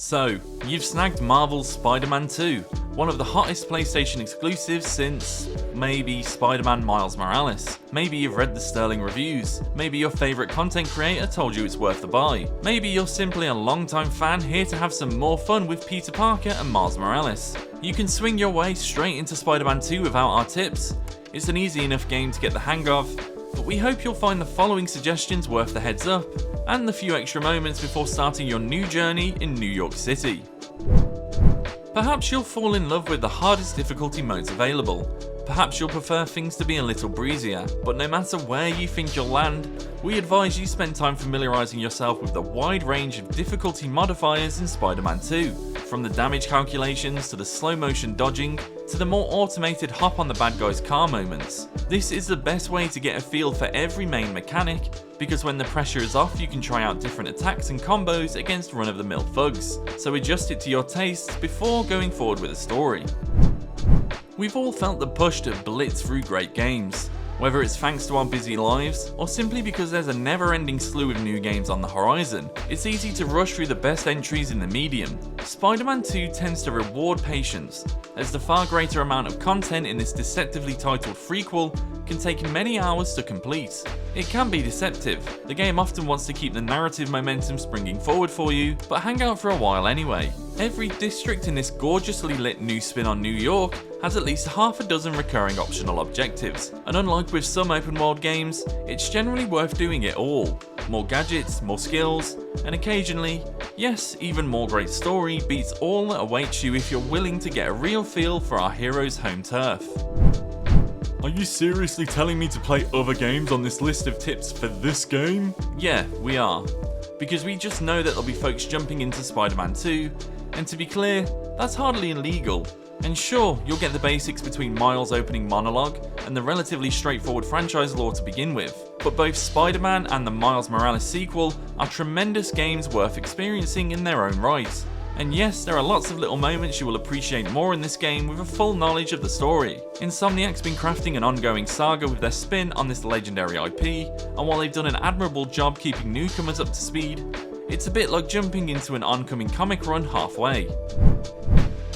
So, you've snagged Marvel's Spider-Man 2, one of the hottest PlayStation exclusives since maybe Spider-Man Miles Morales. Maybe you've read the sterling reviews. Maybe your favourite content creator told you it's worth the buy. Maybe you're simply a long-time fan here to have some more fun with Peter Parker and Miles Morales. You can swing your way straight into Spider-Man 2 without our tips. It's an easy enough game to get the hang of, but we hope you'll find the following suggestions worth the heads up, and the few extra moments before starting your new journey in New York City. Perhaps you'll fall in love with the hardest difficulty modes available. Perhaps you'll prefer things to be a little breezier, but no matter where you think you'll land, we advise you spend time familiarising yourself with the wide range of difficulty modifiers in Spider-Man 2, from the damage calculations to the slow motion dodging, to the more automated hop on the bad guy's car moments. This is the best way to get a feel for every main mechanic, because when the pressure is off you can try out different attacks and combos against run-of-the-mill thugs, so adjust it to your tastes before going forward with a story. We've all felt the push to blitz through great games, whether it's thanks to our busy lives, or simply because there's a never-ending slew of new games on the horizon. It's easy to rush through the best entries in the medium. Spider-Man 2 tends to reward patience, as the far greater amount of content in this deceptively titled threequel can take many hours to complete. It can be deceptive. The game often wants to keep the narrative momentum springing forward for you, but hang out for a while anyway. Every district in this gorgeously lit new spin on New York has at least half a dozen recurring optional objectives, and unlike with some open world games, it's generally worth doing it all. More gadgets, more skills, and occasionally, yes, even more great story beats all that awaits you if you're willing to get a real feel for our hero's home turf. Are you seriously telling me to play other games on this list of tips for this game? Yeah, we are. Because we just know that there'll be folks jumping into Spider-Man 2, and to be clear, that's hardly illegal. And sure, you'll get the basics between Miles' opening monologue and the relatively straightforward franchise lore to begin with, but both Spider-Man and the Miles Morales sequel are tremendous games worth experiencing in their own right. And yes, there are lots of little moments you will appreciate more in this game with a full knowledge of the story. Insomniac's been crafting an ongoing saga with their spin on this legendary IP, and while they've done an admirable job keeping newcomers up to speed, it's a bit like jumping into an oncoming comic run halfway.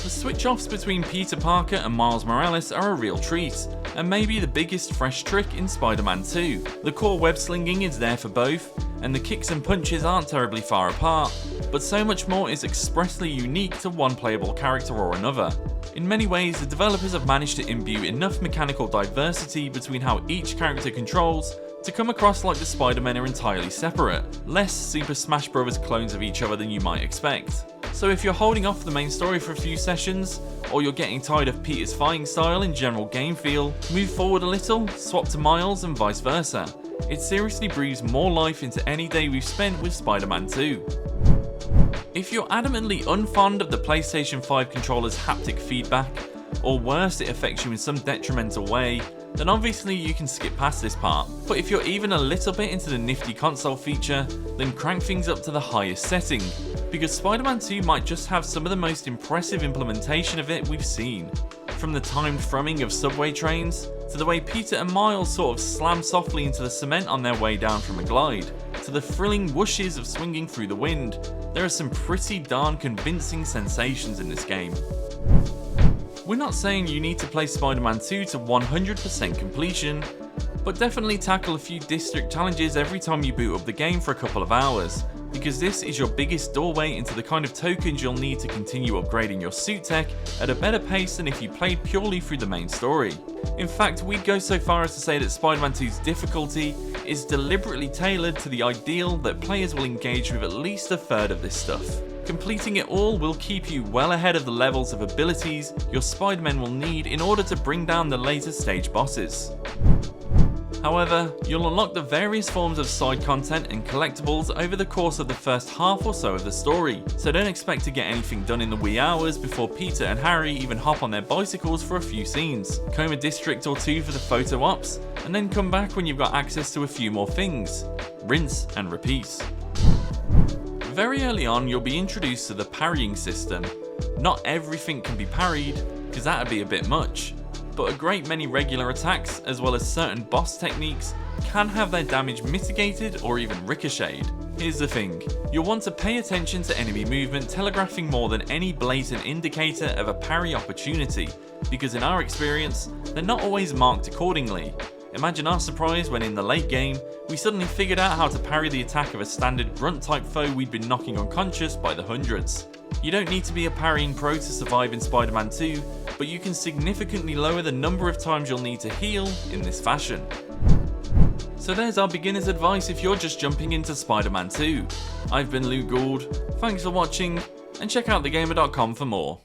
The switch-offs between Peter Parker and Miles Morales are a real treat, and maybe the biggest fresh trick in Spider-Man 2. The core web-slinging is there for both, and the kicks and punches aren't terribly far apart, but so much more is expressly unique to one playable character or another. In many ways, the developers have managed to imbue enough mechanical diversity between how each character controls to come across like the Spider-Men are entirely separate, less Super Smash Bros. Clones of each other than you might expect. So if you're holding off the main story for a few sessions, or you're getting tired of Peter's fighting style and general game feel, move forward a little, swap to Miles and vice versa. It seriously breathes more life into any day we've spent with Spider-Man 2. If you're adamantly unfond of the PlayStation 5 controller's haptic feedback, or worse, it affects you in some detrimental way, then obviously you can skip past this part. But if you're even a little bit into the nifty console feature, then crank things up to the highest setting, because Spider-Man 2 might just have some of the most impressive implementation of it we've seen. From the timed thrumming of subway trains, to the way Peter and Miles sort of slam softly into the cement on their way down from a glide, to the thrilling whooshes of swinging through the wind, there are some pretty darn convincing sensations in this game. We're not saying you need to play Spider-Man 2 to 100% completion, but definitely tackle a few district challenges every time you boot up the game for a couple of hours, because this is your biggest doorway into the kind of tokens you'll need to continue upgrading your suit tech at a better pace than if you played purely through the main story. In fact, we'd go so far as to say that Spider-Man 2's difficulty is deliberately tailored to the ideal that players will engage with at least a third of this stuff. Completing it all will keep you well ahead of the levels of abilities your Spider-Men will need in order to bring down the later stage bosses. However, you'll unlock the various forms of side content and collectibles over the course of the first half or so of the story, so don't expect to get anything done in the wee hours before Peter and Harry even hop on their bicycles for a few scenes, comb a district or two for the photo ops, and then come back when you've got access to a few more things. Rinse and repeat. Very early on, you'll be introduced to the parrying system. Not everything can be parried, because that'd be a bit much, but a great many regular attacks, as well as certain boss techniques, can have their damage mitigated or even ricocheted. Here's the thing, you'll want to pay attention to enemy movement telegraphing more than any blatant indicator of a parry opportunity, because in our experience, they're not always marked accordingly. Imagine our surprise when in the late game, we suddenly figured out how to parry the attack of a standard grunt type foe we'd been knocking unconscious by the hundreds. You don't need to be a parrying pro to survive in Spider-Man 2, but you can significantly lower the number of times you'll need to heal in this fashion. So there's our beginner's advice if you're just jumping into Spider-Man 2. I've been Luke Gould, thanks for watching, and check out thegamer.com for more.